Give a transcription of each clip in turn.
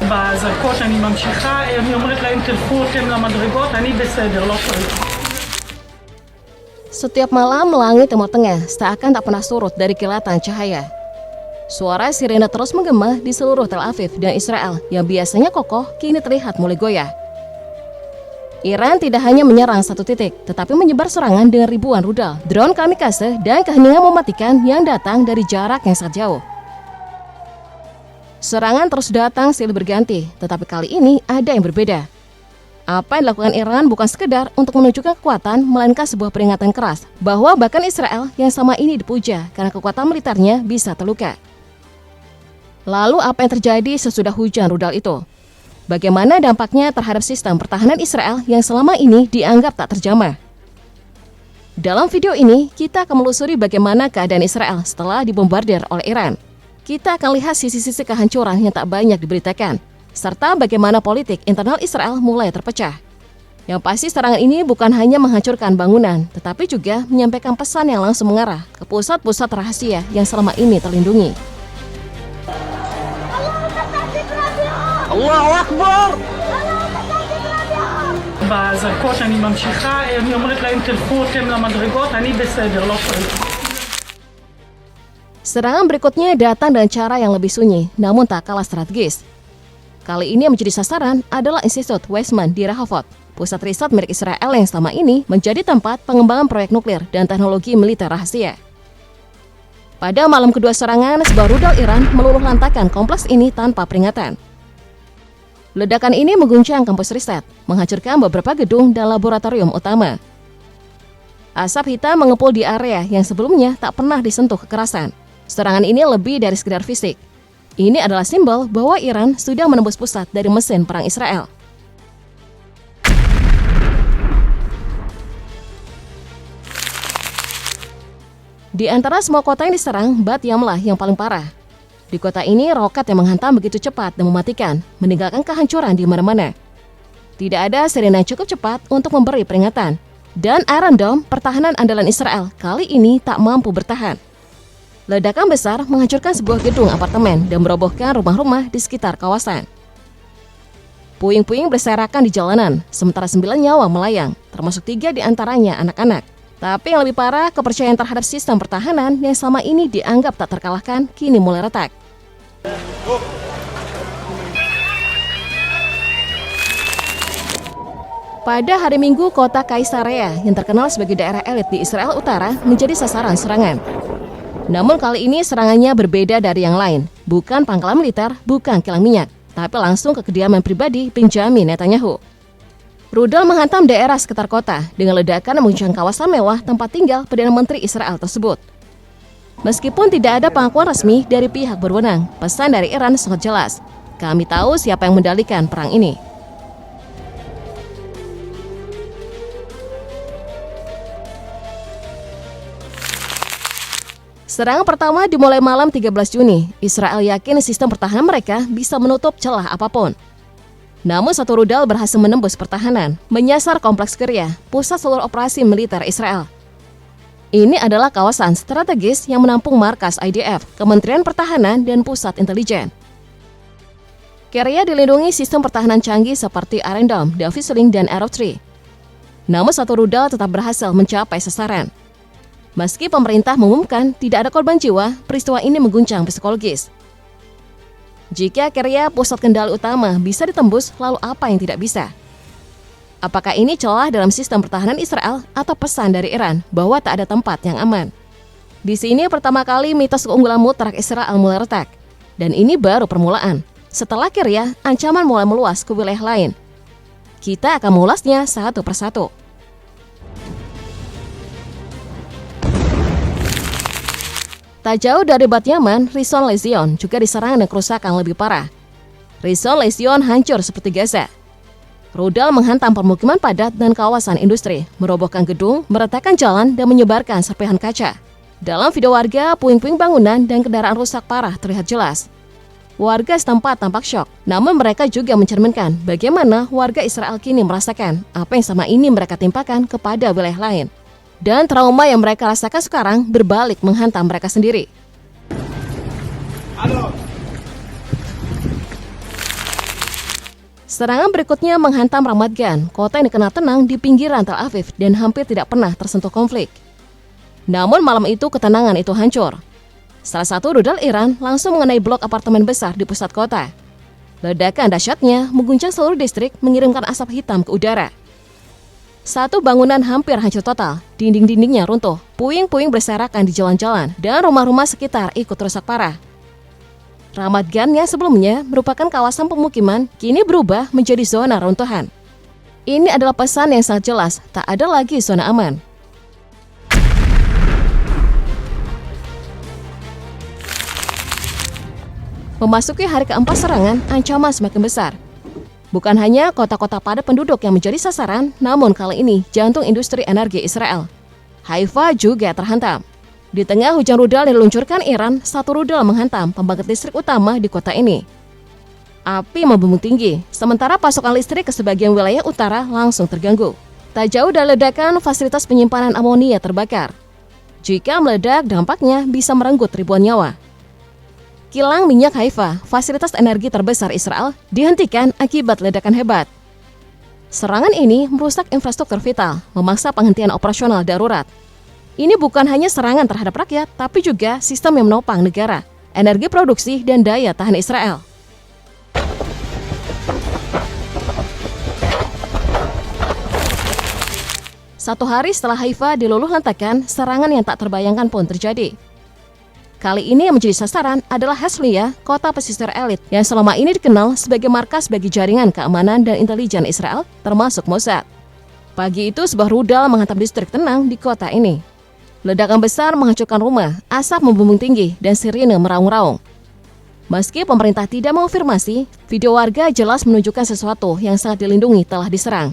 באזעקות אני ממשיכה, אני אומרת להם תלכו אתם למדרגות, אני בסדר, לא צריך. Setiap malam langit Timur Tengah seakan tak pernah surut dari kilatan cahaya. Suara sirene terus menggema di seluruh Tel Aviv dan Israel yang biasanya kokoh kini terlihat mulai goyah. Iran tidak hanya menyerang satu titik, tetapi menyebar serangan dengan ribuan rudal, drone kamikaze, dan keheningan mematikan yang datang dari jarak yang sangat jauh. Serangan terus datang silih berganti, tetapi kali ini ada yang berbeda. Apa yang dilakukan Iran bukan sekedar untuk menunjukkan kekuatan, melainkan sebuah peringatan keras bahwa bahkan Israel yang sama ini dipuja karena kekuatan militernya bisa terluka. Lalu apa yang terjadi sesudah hujan rudal itu? Bagaimana dampaknya terhadap sistem pertahanan Israel yang selama ini dianggap tak terjamah? Dalam video ini, kita akan menelusuri bagaimana keadaan Israel setelah dibombardir oleh Iran. Kita akan lihat sisi-sisi kehancuran yang tak banyak diberitakan, serta bagaimana politik internal Israel mulai terpecah. Yang pasti serangan ini bukan hanya menghancurkan bangunan, tetapi juga menyampaikan pesan yang langsung mengarah ke pusat-pusat rahasia yang selama ini terlindungi. Allahu Akbar! באזעקות אני ממשיכה, אני אומרת להם תלכו אתם למדרגות, אני בסדר, לא צריך. Serangan berikutnya datang dengan cara yang lebih sunyi, namun tak kalah strategis. Kali ini yang menjadi sasaran adalah Institut Weizmann di Rehovot, pusat riset milik Israel yang selama ini menjadi tempat pengembangan proyek nuklir dan teknologi militer rahasia. Pada malam kedua serangan, sebuah rudal Iran meluluh lantakan kompleks ini tanpa peringatan. Ledakan ini mengguncang kampus riset, menghancurkan beberapa gedung dan laboratorium utama. Asap hitam mengepul di area yang sebelumnya tak pernah disentuh kekerasan. Serangan ini lebih dari sekedar fisik. Ini adalah simbol bahwa Iran sudah menembus pusat dari mesin perang Israel. Di antara semua kota yang diserang, Bat Yamlah yang paling parah. Di kota ini, roket yang menghantam begitu cepat dan mematikan, meninggalkan kehancuran di mana-mana. Tidak ada sirene yang cukup cepat untuk memberi peringatan. Dan Iron Dome, pertahanan andalan Israel, kali ini tak mampu bertahan. Ledakan besar menghancurkan sebuah gedung apartemen dan merobohkan rumah-rumah di sekitar kawasan. Puing-puing berserakan di jalanan, sementara 9 nyawa melayang, termasuk 3 di antaranya anak-anak. Tapi yang lebih parah, kepercayaan terhadap sistem pertahanan yang selama ini dianggap tak terkalahkan, kini mulai retak. Pada hari Minggu, kota Kaisarea yang terkenal sebagai daerah elit di Israel Utara menjadi sasaran serangan. Namun kali ini serangannya berbeda dari yang lain, bukan pangkalan militer, bukan kilang minyak, tapi langsung ke kediaman pribadi Benjamin Netanyahu. Rudal menghantam daerah sekitar kota dengan ledakan yang mengguncang kawasan mewah tempat tinggal Perdana Menteri Israel tersebut. Meskipun tidak ada pengakuan resmi dari pihak berwenang, pesan dari Iran sangat jelas. Kami tahu siapa yang mendalikan perang ini. Serangan pertama dimulai malam 13 Juni. Israel yakin sistem pertahanan mereka bisa menutup celah apapun. Namun satu rudal berhasil menembus pertahanan, menyasar kompleks Kiryat, pusat seluruh operasi militer Israel. Ini adalah kawasan strategis yang menampung markas IDF, Kementerian Pertahanan, dan Pusat Intelijen. Kiryat dilindungi sistem pertahanan canggih seperti Iron Dome, Davis Sling, dan Arrow 3. Namun satu rudal tetap berhasil mencapai sasaran. Meski pemerintah mengumumkan tidak ada korban jiwa, peristiwa ini mengguncang psikologis. Jika Kiryat, pusat kendali utama, bisa ditembus, lalu apa yang tidak bisa? Apakah ini celah dalam sistem pertahanan Israel atau pesan dari Iran bahwa tak ada tempat yang aman? Di sini pertama kali mitos keunggulan mutlak Israel mulai retak. Dan ini baru permulaan. Setelah Kiryat, ancaman mulai meluas ke wilayah lain. Kita akan mengulasnya satu persatu. Tak jauh dari Bat Yaman, Rishon LeZion juga diserang dengan kerusakan lebih parah. Rishon LeZion hancur seperti Gaza. Rudal menghantam permukiman padat dan kawasan industri, merobohkan gedung, meretakkan jalan, dan menyebarkan serpihan kaca. Dalam video warga, puing-puing bangunan dan kendaraan rusak parah terlihat jelas. Warga setempat tampak syok, namun mereka juga mencerminkan bagaimana warga Israel kini merasakan apa yang sama ini mereka timpakan kepada wilayah lain. Dan trauma yang mereka rasakan sekarang berbalik menghantam mereka sendiri. Serangan berikutnya menghantam Ramat Gan, kota yang dikenal tenang di pinggiran Tel Aviv dan hampir tidak pernah tersentuh konflik. Namun malam itu ketenangan itu hancur. Salah satu rudal Iran langsung mengenai blok apartemen besar di pusat kota. Ledakan dahsyatnya mengguncang seluruh distrik, mengirimkan asap hitam ke udara. Satu bangunan hampir hancur total, dinding-dindingnya runtuh, puing-puing berserakan di jalan-jalan, dan rumah-rumah sekitar ikut rusak parah. Ramat Gan yang sebelumnya merupakan kawasan pemukiman, kini berubah menjadi zona runtuhan. Ini adalah pesan yang sangat jelas, tak ada lagi zona aman. Memasuki hari keempat serangan, ancaman semakin besar. Bukan hanya kota-kota padat penduduk yang menjadi sasaran, namun kali ini jantung industri energi Israel. Haifa juga terhantam. Di tengah hujan rudal yang diluncurkan Iran, satu rudal menghantam pembangkit listrik utama di kota ini. Api membumbung tinggi, sementara pasokan listrik ke sebagian wilayah utara langsung terganggu. Tak jauh dari ledakan, fasilitas penyimpanan amonia terbakar. Jika meledak, dampaknya bisa merenggut ribuan nyawa. Kilang minyak Haifa, fasilitas energi terbesar Israel, dihentikan akibat ledakan hebat. Serangan ini merusak infrastruktur vital, memaksa penghentian operasional darurat. Ini bukan hanya serangan terhadap rakyat, tapi juga sistem yang menopang negara, energi produksi, dan daya tahan Israel. Satu hari setelah Haifa diluluhlantakkan, serangan yang tak terbayangkan pun terjadi. Kali ini yang menjadi sasaran adalah Herzliya, kota pesisir elit yang selama ini dikenal sebagai markas bagi jaringan keamanan dan intelijen Israel, termasuk Mossad. Pagi itu sebuah rudal menghantam distrik tenang di kota ini. Ledakan besar menghancurkan rumah, asap membumbung tinggi, dan sirine meraung-raung. Meski pemerintah tidak mengonfirmasi, video warga jelas menunjukkan sesuatu yang sangat dilindungi telah diserang.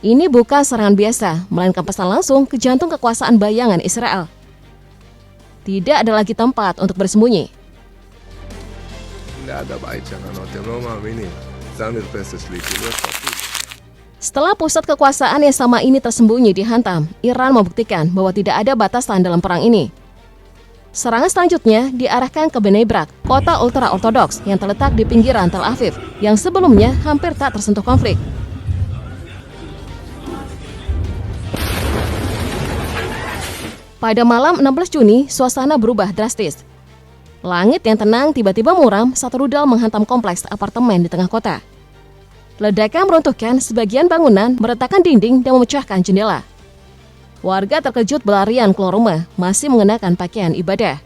Ini bukan serangan biasa, melainkan pesan langsung ke jantung kekuasaan bayangan Israel. Tidak ada lagi tempat untuk bersembunyi. Setelah pusat kekuasaan yang sama ini tersembunyi dihantam, Iran membuktikan bahwa tidak ada batasan dalam perang ini. Serangan selanjutnya diarahkan ke Bnei Brak, kota ultra-ortodoks yang terletak di pinggiran Tel Aviv, yang sebelumnya hampir tak tersentuh konflik. Pada malam 16 Juni, suasana berubah drastis. Langit yang tenang tiba-tiba muram saat rudal menghantam kompleks apartemen di tengah kota. Ledakan meruntuhkan sebagian bangunan, meretakkan dinding, dan memecahkan jendela. Warga terkejut berlarian keluar rumah, masih mengenakan pakaian ibadah.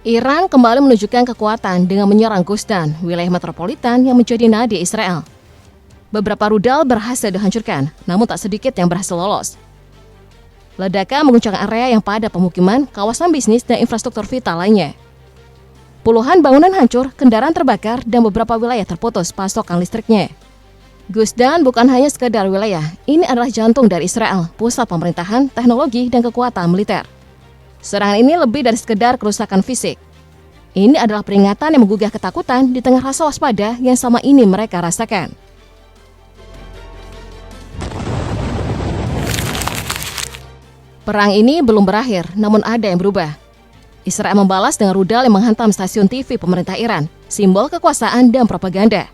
Iran kembali menunjukkan kekuatan dengan menyerang Gush Dan, wilayah metropolitan yang menjadi nadi Israel. Beberapa rudal berhasil dihancurkan, namun tak sedikit yang berhasil lolos. Ledakan mengguncang area yang padat pemukiman, kawasan bisnis, dan infrastruktur vital lainnya. Puluhan bangunan hancur, kendaraan terbakar, dan beberapa wilayah terputus pasokan listriknya. Gush Dan bukan hanya sekedar wilayah, ini adalah jantung dari Israel, pusat pemerintahan, teknologi, dan kekuatan militer. Serangan ini lebih dari sekedar kerusakan fisik. Ini adalah peringatan yang menggugah ketakutan di tengah rasa waspada yang sama ini mereka rasakan. Perang ini belum berakhir, namun ada yang berubah. Israel membalas dengan rudal yang menghantam stasiun TV pemerintah Iran, simbol kekuasaan dan propaganda.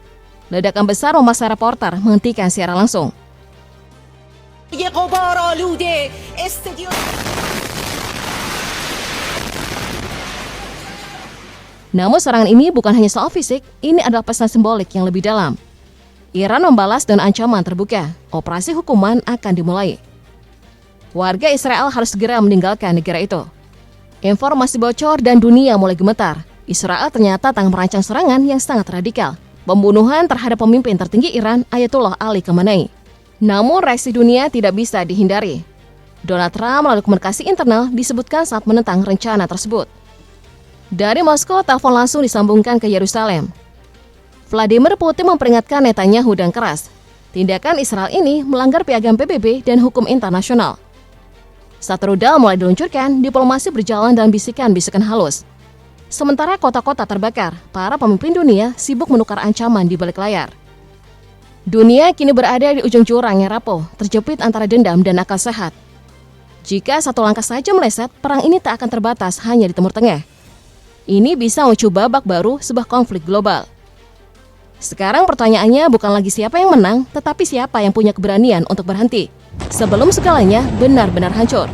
Ledakan besar memaksa reporter menghentikan siaran langsung. Namun serangan ini bukan hanya soal fisik, ini adalah pesan simbolik yang lebih dalam. Iran membalas dengan ancaman terbuka, operasi hukuman akan dimulai. Warga Israel harus segera meninggalkan negara itu. Informasi bocor dan dunia mulai gemetar. Israel ternyata tengah merancang serangan yang sangat radikal. Pembunuhan terhadap pemimpin tertinggi Iran, Ayatollah Ali Khamenei. Namun reaksi dunia tidak bisa dihindari. Donald Trump melalui komunikasi internal disebutkan saat menentang rencana tersebut. Dari Moskow, telepon langsung disambungkan ke Yerusalem. Vladimir Putin memperingatkan Netanyahu dan keras. Tindakan Israel ini melanggar piagam PBB dan hukum internasional. Saat rudal mulai diluncurkan, diplomasi berjalan dalam bisikan-bisikan halus. Sementara kota-kota terbakar, para pemimpin dunia sibuk menukar ancaman di balik layar. Dunia kini berada di ujung jurang yang rapuh, terjepit antara dendam dan akal sehat. Jika satu langkah saja meleset, perang ini tak akan terbatas hanya di Timur Tengah. Ini bisa memicu babak baru sebuah konflik global. Sekarang pertanyaannya bukan lagi siapa yang menang, tetapi siapa yang punya keberanian untuk berhenti sebelum segalanya benar-benar hancur.